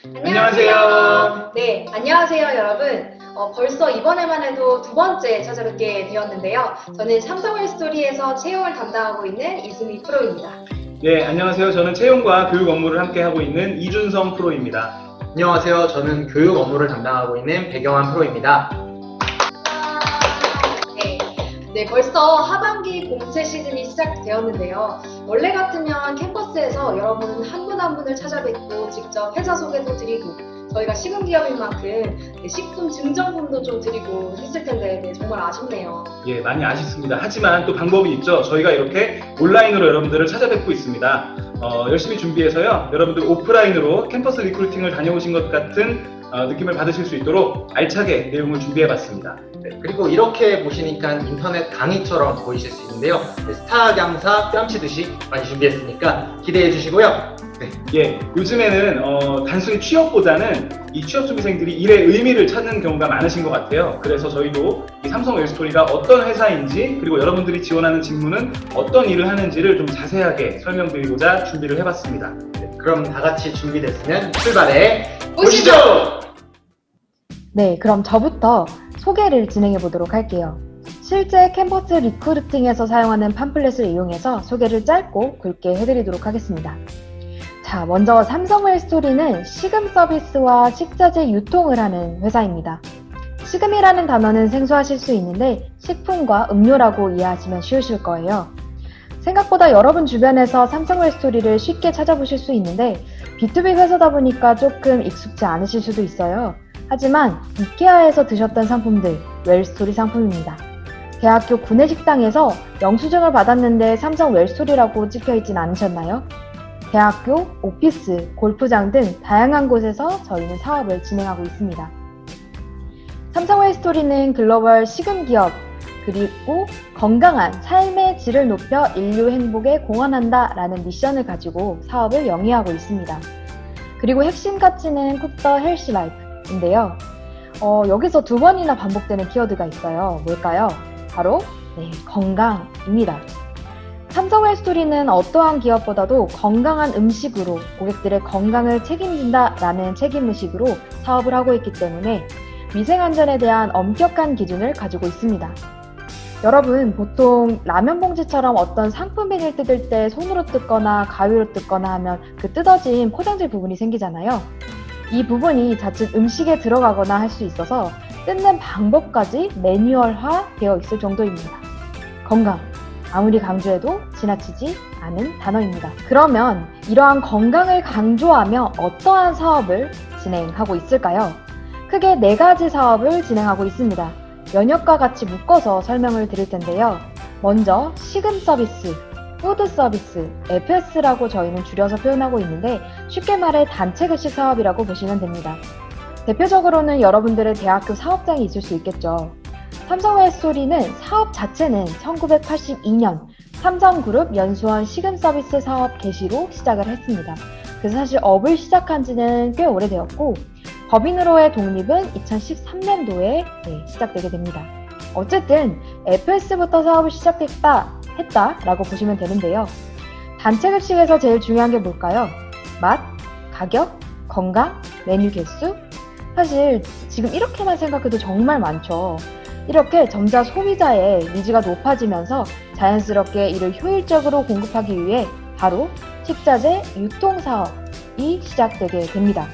안녕하세요. 네, 안녕하세요, 여러분. 벌써 이번에만 해도 두 번째 찾아뵙게 되었는데요. 저는 삼성월 스토리에서 채용을 담당하고 있는 이수미 프로입니다. 네, 안녕하세요. 저는 채용과 교육 업무를 함께 하고 있는 이준성 프로입니다. 안녕하세요. 저는 교육 업무를 담당하고 있는 배경환 프로입니다. 네, 벌써 하반기 공채 시즌이 시작되었는데요. 원래 같으면 캠퍼스에서 여러분 한 분 한 분을 찾아뵙고 직접 회사 소개도 드리고 저희가 식음기업인 만큼 식품 증정품도 좀 드리고 했을 텐데 정말 아쉽네요. 예, 많이 아쉽습니다. 하지만 또 방법이 있죠. 저희가 이렇게 온라인으로 여러분들을 찾아뵙고 있습니다. 열심히 준비해서요. 여러분들 오프라인으로 캠퍼스 리크루팅을 다녀오신 것 같은 느낌을 받으실 수 있도록 알차게 내용을 준비해봤습니다. 네, 그리고 이렇게 보시니까 인터넷 강의처럼 보이실 수 있는데요. 네, 스타 강사 뺨치듯이 많이 준비했으니까 기대해 주시고요. 네. 예, 요즘에는 단순히 취업보다는 이 취업 준비생들이 일의 의미를 찾는 경우가 많으신 것 같아요. 그래서 저희도 이 삼성 웰스토리가 어떤 회사인지 그리고 여러분들이 지원하는 직무는 어떤 일을 하는지를 좀 자세하게 설명드리고자 준비를 해봤습니다. 네, 그럼 다 같이 준비됐으면 출발해 보시죠! 네, 그럼 저부터 소개를 진행해 보도록 할게요. 실제 캠퍼스 리크루팅에서 사용하는 팜플렛을 이용해서 소개를 짧고 굵게 해드리도록 하겠습니다. 자, 먼저 삼성웰 스토리는 식음 서비스와 식자재 유통을 하는 회사입니다. 식음이라는 단어는 생소하실 수 있는데 식품과 음료라고 이해하시면 쉬우실 거예요. 생각보다 여러분 주변에서 삼성웰 스토리를 쉽게 찾아보실 수 있는데 B2B 회사다 보니까 조금 익숙지 않으실 수도 있어요. 하지만 이케아에서 드셨던 상품들, 웰스토리 상품입니다. 대학교 구내식당에서 영수증을 받았는데 삼성 웰스토리라고 찍혀있진 않으셨나요? 대학교, 오피스, 골프장 등 다양한 곳에서 저희는 사업을 진행하고 있습니다. 삼성 웰스토리는 글로벌 식음 기업, 그리고 건강한 삶의 질을 높여 인류 행복에 공헌한다 라는 미션을 가지고 사업을 영위하고 있습니다. 그리고 핵심 가치는 쿡더 헬시 라이프인데요. 여기서 두 번이나 반복되는 키워드가 있어요. 뭘까요? 바로 건강입니다. 삼성 웰스토리는 어떠한 기업보다도 건강한 음식으로 고객들의 건강을 책임진다 라는 책임의식으로 사업을 하고 있기 때문에 위생안전에 대한 엄격한 기준을 가지고 있습니다. 여러분, 보통 라면 봉지처럼 어떤 상품 비닐 뜯을 때 손으로 뜯거나 가위로 뜯거나 하면 그 뜯어진 포장재 부분이 생기잖아요. 이 부분이 자칫 음식에 들어가거나 할 수 있어서 뜯는 방법까지 매뉴얼화 되어 있을 정도입니다. 건강, 아무리 강조해도 지나치지 않은 단어입니다. 그러면 이러한 건강을 강조하며 어떠한 사업을 진행하고 있을까요? 크게 4가지 사업을 진행하고 있습니다. 면역과 같이 묶어서 설명을 드릴 텐데요. 먼저 식음 서비스, 푸드 서비스, FS라고 저희는 줄여서 표현하고 있는데 쉽게 말해 단체급식 사업이라고 보시면 됩니다. 대표적으로는 여러분들의 대학교 사업장이 있을 수 있겠죠. 삼성웰스토리는 사업 자체는 1982년 삼성그룹 연수원 식음 서비스 사업 개시로 시작을 했습니다. 그래서 사실 업을 시작한 지는 꽤 오래되었고 법인으로의 독립은 2013년도에 시작되게 됩니다. 어쨌든 FS부터 사업을 했다라고 보시면 되는데요. 단체급식에서 제일 중요한 게 뭘까요? 맛, 가격, 건강, 메뉴 개수? 사실 지금 이렇게만 생각해도 정말 많죠. 이렇게 점차 소비자의 니즈가 높아지면서 자연스럽게 이를 효율적으로 공급하기 위해 바로 식자재 유통사업이 시작되게 됩니다.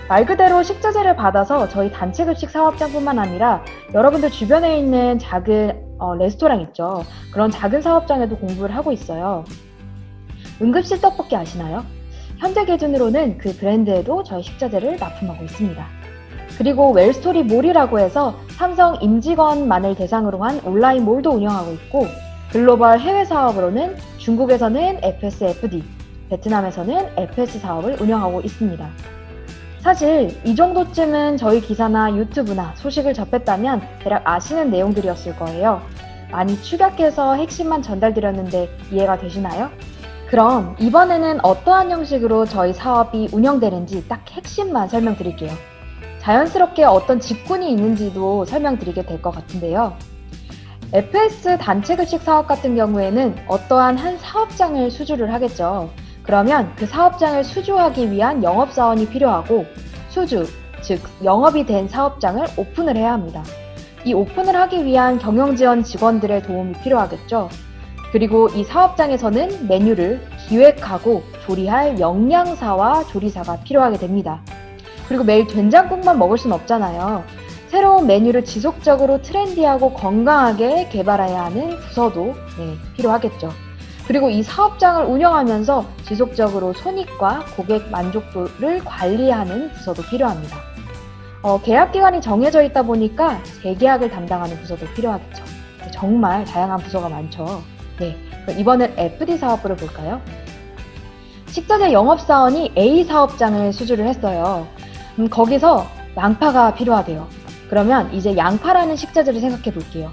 말 그대로 식자재를 받아서 저희 단체급식 사업장뿐만 아니라 여러분들 주변에 있는 작은 레스토랑 있죠. 그런 작은 사업장에도 공부를 하고 있어요. 응급실 떡볶이 아시나요? 현재 기준으로는 그 브랜드에도 저희 식자재를 납품하고 있습니다. 그리고 웰스토리 몰이라고 해서 삼성 임직원만을 대상으로 한 온라인 몰도 운영하고 있고 글로벌 해외 사업으로는 중국에서는 FSFD, 베트남에서는 FS 사업을 운영하고 있습니다. 사실 이 정도쯤은 저희 기사나 유튜브나 소식을 접했다면 대략 아시는 내용들이었을 거예요. 많이 축약해서 핵심만 전달드렸는데 이해가 되시나요? 그럼 이번에는 어떠한 형식으로 저희 사업이 운영되는지 딱 핵심만 설명드릴게요. 자연스럽게 어떤 직군이 있는지도 설명드리게 될 것 같은데요. FS 단체급식 사업 같은 경우에는 어떠한 한 사업장을 수주를 하겠죠. 그러면 그 사업장을 수주하기 위한 영업사원이 필요하고 수주, 즉 영업이 된 사업장을 오픈을 해야 합니다. 이 오픈을 하기 위한 경영지원 직원들의 도움이 필요하겠죠. 그리고 이 사업장에서는 메뉴를 기획하고 조리할 영양사와 조리사가 필요하게 됩니다. 그리고 매일 된장국만 먹을 순 없잖아요. 새로운 메뉴를 지속적으로 트렌디하고 건강하게 개발해야 하는 부서도 필요하겠죠. 그리고 이 사업장을 운영하면서 지속적으로 손익과 고객 만족도를 관리하는 부서도 필요합니다. 계약 기간이 정해져 있다 보니까 재계약을 담당하는 부서도 필요하겠죠. 정말 다양한 부서가 많죠. 네, 그럼 이번엔 FD 사업부를 볼까요? 식자재 영업사원이 A 사업장을 수주를 했어요. 거기서 양파가 필요하대요. 그러면 이제 양파라는 식자재를 생각해 볼게요.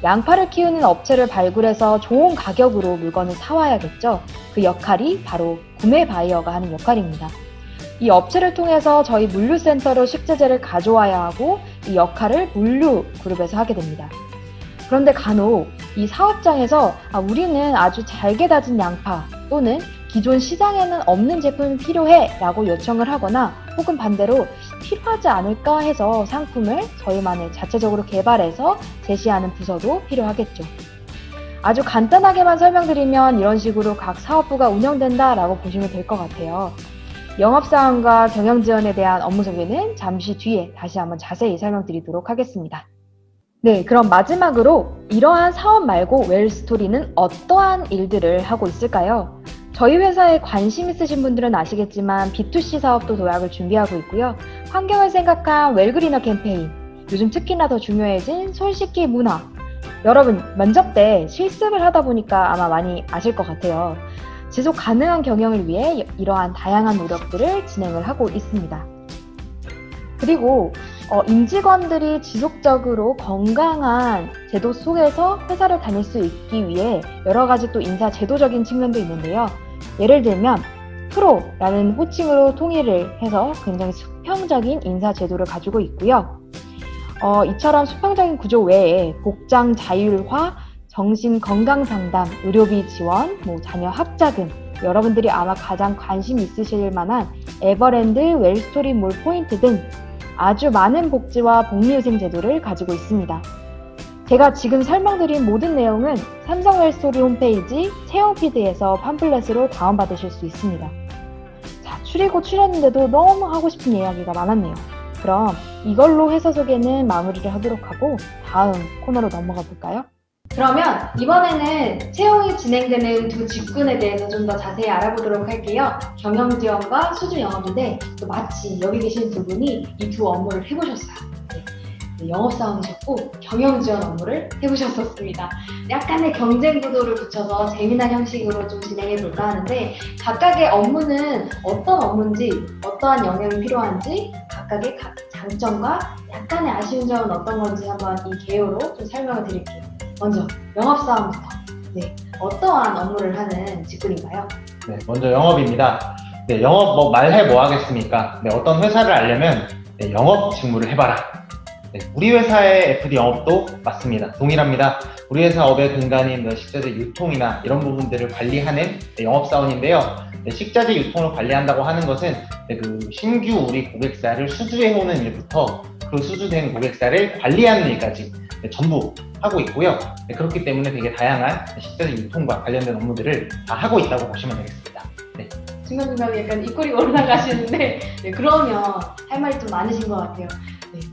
양파를 키우는 업체를 발굴해서 좋은 가격으로 물건을 사와야겠죠. 그 역할이 바로 구매 바이어가 하는 역할입니다. 이 업체를 통해서 저희 물류센터로 식자재를 가져와야 하고 이 역할을 물류그룹에서 하게 됩니다. 그런데 간혹 이 사업장에서 우리는 아주 잘게 다진 양파 또는 기존 시장에는 없는 제품이 필요해 라고 요청을 하거나 혹은 반대로 필요하지 않을까 해서 상품을 저희만의 자체적으로 개발해서 제시하는 부서도 필요하겠죠. 아주 간단하게만 설명드리면 이런 식으로 각 사업부가 운영된다 라고 보시면 될 것 같아요. 영업사원과 경영지원에 대한 업무 소개는 잠시 뒤에 다시 한번 자세히 설명드리도록 하겠습니다. 네, 그럼 마지막으로 이러한 사업 말고 웰스토리는 어떠한 일들을 하고 있을까요? 저희 회사에 관심 있으신 분들은 아시겠지만 B2C 사업도 도약을 준비하고 있고요. 환경을 생각한 웰그리너 캠페인, 요즘 특히나 더 중요해진 손 씻기 문화. 여러분 면접 때 실습을 하다 보니까 아마 많이 아실 것 같아요. 지속 가능한 경영을 위해 이러한 다양한 노력들을 진행을 하고 있습니다. 그리고 임직원들이 지속적으로 건강한 제도 속에서 회사를 다닐 수 있기 위해 여러 가지 또 인사 제도적인 측면도 있는데요. 예를 들면 프로라는 호칭으로 통일을 해서 굉장히 수평적인 인사 제도를 가지고 있고요. 이처럼 수평적인 구조 외에 복장 자율화, 정신 건강 상담, 의료비 지원, 자녀 학자금, 여러분들이 아마 가장 관심 있으실 만한 에버랜드 웰스토리 몰 포인트 등 아주 많은 복지와 복리후생 제도를 가지고 있습니다. 제가 지금 설명드린 모든 내용은 삼성 웰스토리 홈페이지 채용 피드에서 팜플렛으로 다운받으실 수 있습니다. 자, 추리고 추렸는데도 너무 하고 싶은 이야기가 많았네요. 그럼 이걸로 회사 소개는 마무리를 하도록 하고 다음 코너로 넘어가 볼까요? 그러면 이번에는 채용이 진행되는 두 직군에 대해서 좀 더 자세히 알아보도록 할게요. 경영지원과 수주영업인데 또 마치 여기 계신 두 분이 이 두 업무를 해보셨어요. 영업사원이셨고 경영지원 업무를 해보셨었습니다. 약간의 경쟁 구도를 붙여서 재미난 형식으로 좀 진행해 볼까 하는데 각각의 업무는 어떤 업무인지 어떠한 영역이 필요한지 각각의 장점과 약간의 아쉬운 점은 어떤 건지 한번 이 개요로 좀 설명을 드릴게요. 먼저 영업사원부터 어떠한 업무를 하는 직군인가요? 네, 먼저 영업입니다. 네, 영업 말해 뭐 하겠습니까? 네, 어떤 회사를 알려면 영업 직무를 해봐라. 네, 우리 회사의 FD 영업도 맞습니다. 동일합니다. 우리 회사 업의 근간인 식자재 유통이나 이런 부분들을 관리하는 영업사원인데요. 식자재 유통을 관리한다고 하는 것은 그 신규 우리 고객사를 수주해오는 일부터 그 수주된 고객사를 관리하는 일까지 전부 하고 있고요. 그렇기 때문에 되게 다양한 식자재 유통과 관련된 업무들을 다 하고 있다고 보시면 되겠습니다. 네. 중간중간에 약간 입꼬리 올라가시는데 그러면 할 말이 좀 많으신 것 같아요.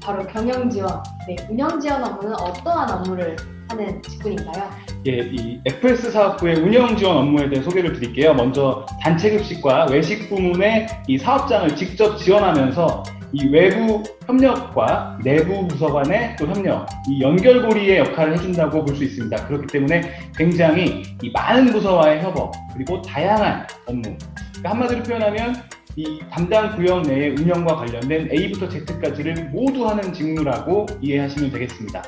바로 경영지원, 운영지원 업무는 어떠한 업무를 하는 직군인가요? 이 FS 사업부의 운영 지원 업무에 대해 소개를 드릴게요. 먼저 단체급식과 외식 부문의 이 사업장을 직접 지원하면서 이 외부 협력과 내부 부서 간의 또 협력, 이 연결고리의 역할을 해준다고 볼 수 있습니다. 그렇기 때문에 굉장히 이 많은 부서와의 협업, 그리고 다양한 업무. 그러니까 한마디로 표현하면 이 담당 구역 내의 운영과 관련된 A부터 Z까지를 모두 하는 직무라고 이해하시면 되겠습니다.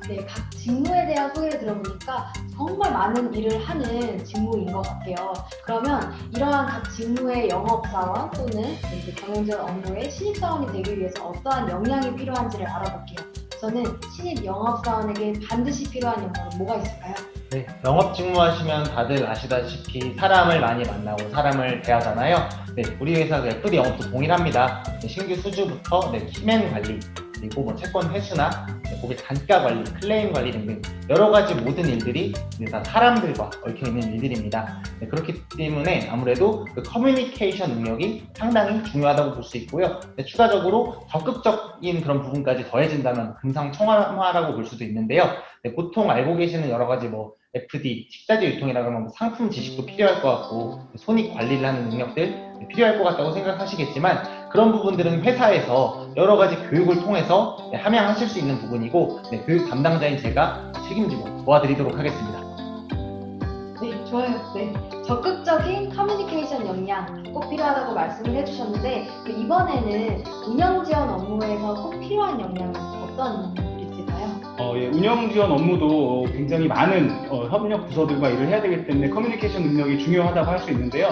네, 각 직무에 대한 소개를 들어보니까 정말 많은 일을 하는 직무인 것 같아요. 그러면 이러한 각 직무의 영업사원 또는 경영지원 업무의 신입사원이 되기 위해서 어떠한 역량이 필요한지를 알아볼게요. 저는 신입 영업사원에게 반드시 필요한 역량은 뭐가 있을까요? 네, 영업 직무하시면 다들 아시다시피 사람을 많이 만나고 사람을 대하잖아요. 네, 우리 회사 FD 영업도 동일합니다. 네, 신규 수주부터 키맨 관리, 그리고 채권 회수나 고객 단가 관리, 클레임 관리 등등 여러 가지 모든 일들이 다 사람들과 얽혀 있는 일들입니다. 네, 그렇기 때문에 아무래도 그 커뮤니케이션 능력이 상당히 중요하다고 볼 수 있고요. 네, 추가적으로 적극적인 그런 부분까지 더해진다면 금상첨화라고 볼 수도 있는데요. 네, 보통 알고 계시는 여러 가지 FD, 식자재 유통이라고 하면 상품 지식도 필요할 것 같고 손익 관리를 하는 능력들 필요할 것 같다고 생각하시겠지만 그런 부분들은 회사에서 여러 가지 교육을 통해서 함양하실 수 있는 부분이고 교육 담당자인 제가 책임지고 도와드리도록 하겠습니다. 네, 좋아요. 네. 적극적인 커뮤니케이션 역량 꼭 필요하다고 말씀을 해주셨는데 이번에는 운영 지원 업무에서 꼭 필요한 역량은 어떤 것들이 있을까요? 예, 운영 지원 업무도 굉장히 많은 협력 부서들과 일을 해야 되기 때문에 커뮤니케이션 능력이 중요하다고 할 수 있는데요.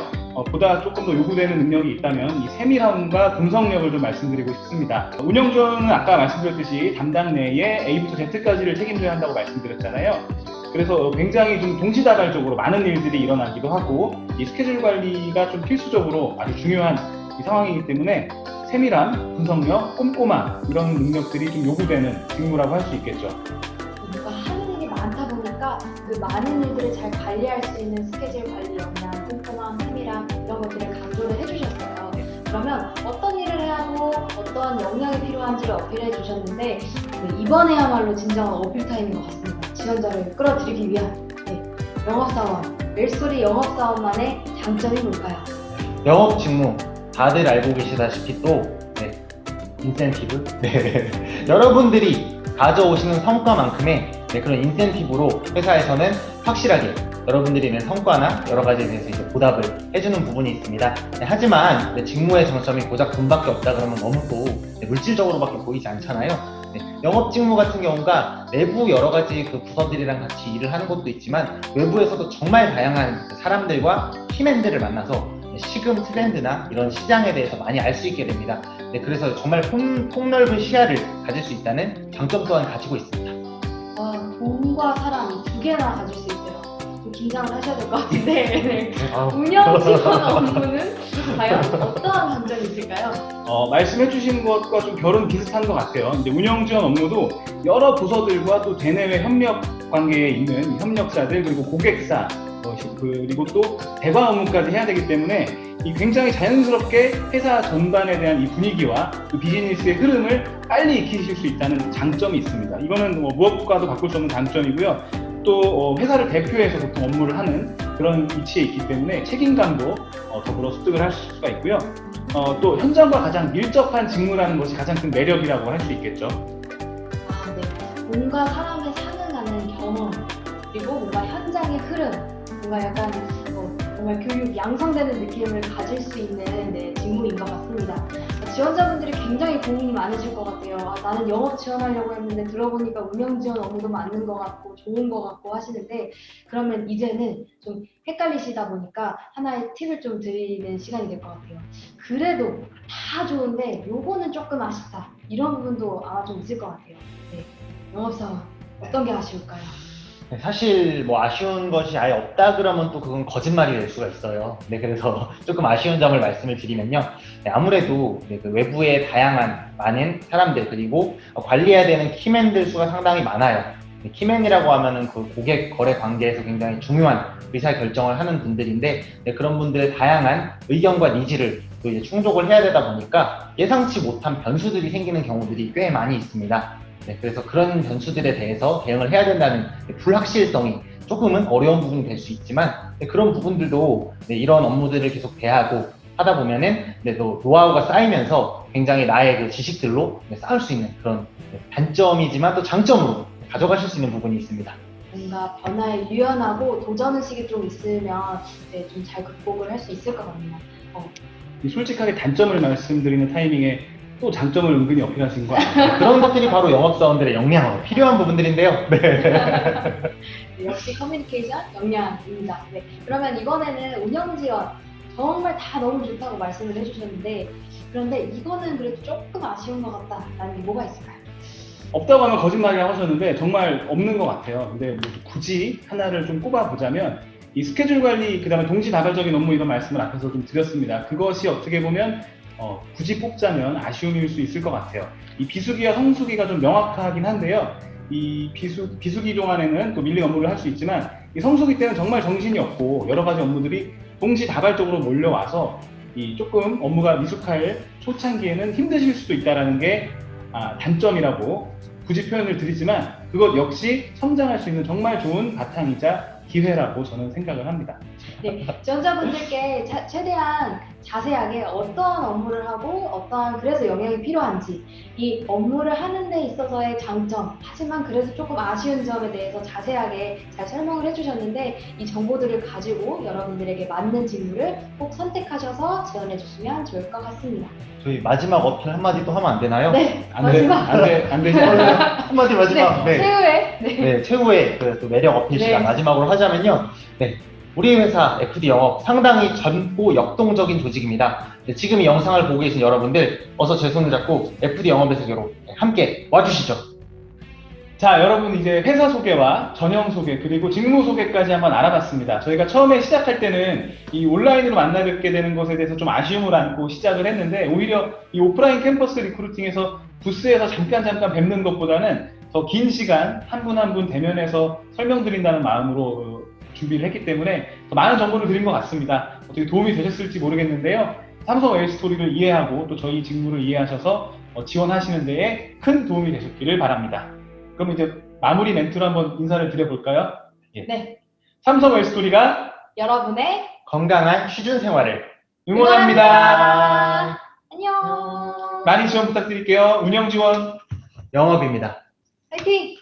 보다 조금 더 요구되는 능력이 있다면 이 세밀함과 분석력을 좀 말씀드리고 싶습니다. 운영 지원은 아까 말씀드렸듯이 담당 내에 A부터 Z까지를 책임져야 한다고 말씀드렸잖아요. 그래서 굉장히 좀 동시다발적으로 많은 일들이 일어나기도 하고 이 스케줄 관리가 좀 필수적으로 아주 중요한 이 상황이기 때문에 세밀한 분석력, 꼼꼼한 이런 능력들이 좀 요구되는 직무라고 할 수 있겠죠. 뭔가 하는 일이 많다 보니까 그 많은 일들을 잘 관리할 수 있는 스케줄 관리 역량, 꼼꼼함, 세밀함 이런 것들을 강조를 해주셨어요. 그러면 어떤 일을 해야 하고 어떠한 역량이 필요한지를 어필해 주셨는데 이번에야말로 진정한 어필 타임인 것 같습니다. 지원자를 끌어들이기 위한 영업사원, 멜소리 영업사원만의 장점이 뭘까요? 영업 직무 다들 알고 계시다시피 또 인센티브 여러분들이 가져오시는 성과만큼의 그런 인센티브로 회사에서는 확실하게 여러분들이 낸 성과나 여러 가지에 대해서 이제 보답을 해주는 부분이 있습니다. 하지만 직무의 장점이 고작 돈밖에 없다 그러면 너무 또 물질적으로밖에 보이지 않잖아요. 영업 직무 같은 경우가 내부 여러 가지 그 부서들이랑 같이 일을 하는 것도 있지만 외부에서도 정말 다양한 사람들과 팀원들을 만나서 시금 트렌드나 이런 시장에 대해서 많이 알 수 있게 됩니다. 그래서 정말 폭넓은 시야를 가질 수 있다는 장점 또한 가지고 있습니다. 돈과 사람 이 두 개나 가질 수 있어요. 좀 긴장을 하셔야 될 것 같은데 운영 지원 업무는 과연 어떠한 장점이 있을까요? 말씀해 주신 것과 좀 결은 비슷한 것 같아요. 이제 운영 지원 업무도 여러 부서들과 또 대내외 협력 관계에 있는 협력사들 그리고 고객사 그리고 또 대관 업무까지 해야 되기 때문에 이 굉장히 자연스럽게 회사 전반에 대한 이 분위기와 그 비즈니스의 흐름을 빨리 익히실 수 있다는 장점이 있습니다. 이거는 무엇과도 바꿀 수 없는 장점이고요. 또 회사를 대표해서 보통 업무를 하는 그런 위치에 있기 때문에 책임감도 더불어 습득을 할 수가 있고요. 또 현장과 가장 밀접한 직무라는 것이 가장 큰 매력이라고 할 수 있겠죠. 뭔가 사람의 상응하는 경험 그리고 뭔가 현장의 흐름 뭔가 약간 정말 교육 양성되는 느낌을 가질 수 있는 직무인 것 같습니다. 지원자분들이 굉장히 고민이 많으실 것 같아요. 나는 영업 지원하려고 했는데 들어보니까 운영 지원 업무도 맞는 것 같고 좋은 것 같고 하시는데 그러면 이제는 좀 헷갈리시다 보니까 하나의 팁을 좀 드리는 시간이 될 것 같아요. 그래도 다 좋은데 요거는 조금 아쉽다 이런 부분도 아마 좀 있을 것 같아요. 영업사원 어떤 게 아쉬울까요? 사실 아쉬운 것이 아예 없다 그러면 또 그건 거짓말이 될 수가 있어요. 그래서 조금 아쉬운 점을 말씀을 드리면요. 아무래도 그 외부의 다양한 많은 사람들 그리고 관리해야 되는 키맨들 수가 상당히 많아요. 키맨이라고 하면은 그 고객 거래 관계에서 굉장히 중요한 의사결정을 하는 분들인데 그런 분들의 다양한 의견과 니즈를 또 이제 충족을 해야 되다 보니까 예상치 못한 변수들이 생기는 경우들이 꽤 많이 있습니다. 그래서 그런 변수들에 대해서 대응을 해야 된다는 불확실성이 조금은 어려운 부분이 될 수 있지만 그런 부분들도 이런 업무들을 계속 대하고 하다 보면은 또 노하우가 쌓이면서 굉장히 나의 그 지식들로 쌓을 수 있는 그런 단점이지만 또 장점으로 가져가실 수 있는 부분이 있습니다. 뭔가 변화에 유연하고 도전의식이 좀 있으면 좀 잘 극복을 할 수 있을 것 같네요. 솔직하게 단점을 말씀드리는 타이밍에 또 장점을 은근히 어필하신 거 아니에요? 그런 것들이 바로 영업사원들의 역량으로 필요한 부분들인데요. 역시 커뮤니케이션 역량입니다. 그러면 이번에는 운영 지원 정말 다 너무 좋다고 말씀을 해주셨는데 그런데 이거는 그래도 조금 아쉬운 것 같다라는 게 뭐가 있을까요? 없다고 하면 거짓말이라고 하셨는데 정말 없는 것 같아요. 근데 뭐 굳이 하나를 좀 꼽아보자면 이 스케줄 관리, 그 다음에 동시다발적인 업무 이런 말씀을 앞에서 좀 드렸습니다. 그것이 어떻게 보면 굳이 뽑자면 아쉬움일 수 있을 것 같아요. 이 비수기와 성수기가 좀 명확하긴 한데요. 이 비수기 동안에는 또 밀린 업무를 할 수 있지만 이 성수기 때는 정말 정신이 없고 여러 가지 업무들이 동시다발적으로 몰려와서 이 조금 업무가 미숙할 초창기에는 힘드실 수도 있다는 게 단점이라고 굳이 표현을 드리지만 그것 역시 성장할 수 있는 정말 좋은 바탕이자 기회라고 저는 생각을 합니다. 네, 지원자분들께 최대한 자세하게 어떠한 업무를 하고 어떠한 그래서 영향이 필요한지 이 업무를 하는 데 있어서의 장점 하지만 그래서 조금 아쉬운 점에 대해서 자세하게 잘 설명을 해주셨는데 이 정보들을 가지고 여러분들에게 맞는 직무를 꼭 선택하셔서 지원해 주시면 좋을 것 같습니다. 저희 마지막 어필 한마디 또 하면 안 되나요? 네, 안 되지 않나요? 한마디 마지막. 네, 최후의 네, 최후의 또 매력 어필 시간 네. 마지막으로 하자면요. 네, 우리 회사 FD 영업 상당히 젊고 역동적인 조직입니다. 네, 지금 이 영상을 보고 계신 여러분들 어서 제 손을 잡고 FD 영업의 세계로 함께 와주시죠. 자, 여러분 이제 회사 소개와 전형 소개 그리고 직무 소개까지 한번 알아봤습니다. 저희가 처음에 시작할 때는 이 온라인으로 만나 뵙게 되는 것에 대해서 좀 아쉬움을 안고 시작을 했는데 오히려 이 오프라인 캠퍼스 리크루팅에서 부스에서 잠깐 뵙는 것보다는 더 긴 시간 한 분 한 분 대면해서 설명드린다는 마음으로 준비를 했기 때문에 더 많은 정보를 드린 것 같습니다. 어떻게 도움이 되셨을지 모르겠는데요. 삼성 L스토리를 이해하고 또 저희 직무를 이해하셔서 지원하시는 데에 큰 도움이 되셨기를 바랍니다. 그럼 이제 마무리 멘트로 한번 인사를 드려볼까요? 예. 네, 삼성 L스토리가 여러분의 건강한 취준 생활을 응원합니다. 안녕. 많이 지원 부탁드릴게요. 운영 지원. 영업입니다. 화이팅!